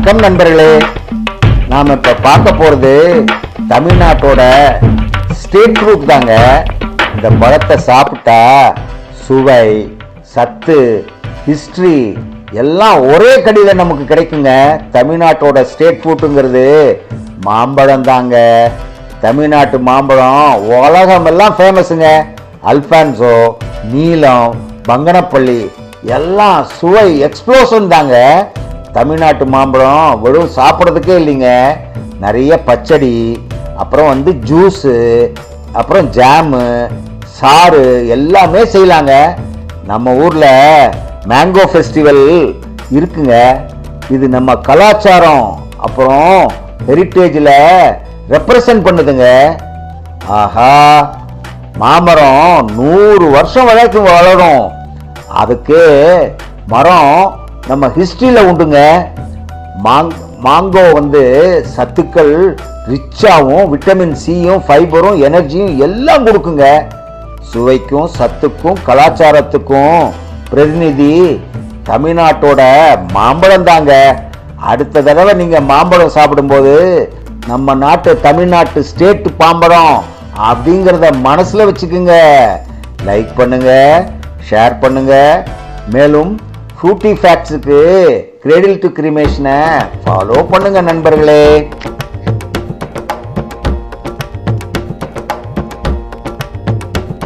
வணக்கம் நண்பர்களே. நாம் இப்போ பார்க்க போகிறது தமிழ்நாட்டோட ஸ்டேட் ஃப்ரூட் தாங்க. இந்த பழத்தை சாப்பிட்டா சுவை, சத்து, ஹிஸ்ட்ரி எல்லாம் ஒரே கடியில் நமக்கு கிடைக்குங்க. தமிழ்நாட்டோட ஸ்டேட் ஃப்ரூட்டுங்கிறது மாம்பழம் தாங்க. தமிழ்நாட்டு மாம்பழம் உலகமெல்லாம் ஃபேமஸுங்க. அல்ஃபான்சோ, நீலம், பங்கனப்பள்ளி எல்லாம் சுவை எக்ஸ்ப்ளோஷன் தாங்க. தமிழ்நாட்டு மாம்பழம் வெறும் சாப்பிட்றதுக்கே இல்லைங்க, நிறைய பச்சடி, அப்புறம் ஜூஸு, அப்புறம் ஜாமு, சாறு எல்லாமே செய்யலாங்க. நம்ம ஊரில் மேங்கோ ஃபெஸ்டிவல் இருக்குங்க. இது நம்ம கலாச்சாரம் அப்புறம் ஹெரிட்டேஜில் ரெப்ரசன்ட் பண்ணுதுங்க. ஆஹா, மாமரம் 100 வருஷம் வரைக்கும் வளரும். அதுக்கு மரம் நம்ம ஹிஸ்ட்ரியில் உண்டுங்க. மாங்கோ சத்துக்கள் ரிச்சாகவும் விட்டமின் சியும் ஃபைபரும் எனர்ஜியும் எல்லாம் கொடுக்குங்க. சுவைக்கும் சத்துக்கும் கலாச்சாரத்துக்கும் பிரதிநிதி தமிழ்நாட்டோட மாம்பழம் தாங்க. அடுத்த தடவை நீங்கள் மாம்பழம் சாப்பிடும்போது நம்ம நாட்டு தமிழ்நாட்டு ஸ்டேட் மாம்பழம் அப்படிங்கிறத மனசில் வச்சுக்குங்க. லைக் பண்ணுங்க, ஷேர் பண்ணுங்க. மேலும் ஃப்ரூட்டி ஃபேக்ட்ஸுக்கு கிரேடில் டு கிரிமேஷனை ஃபாலோ பண்ணுங்க நண்பர்களே.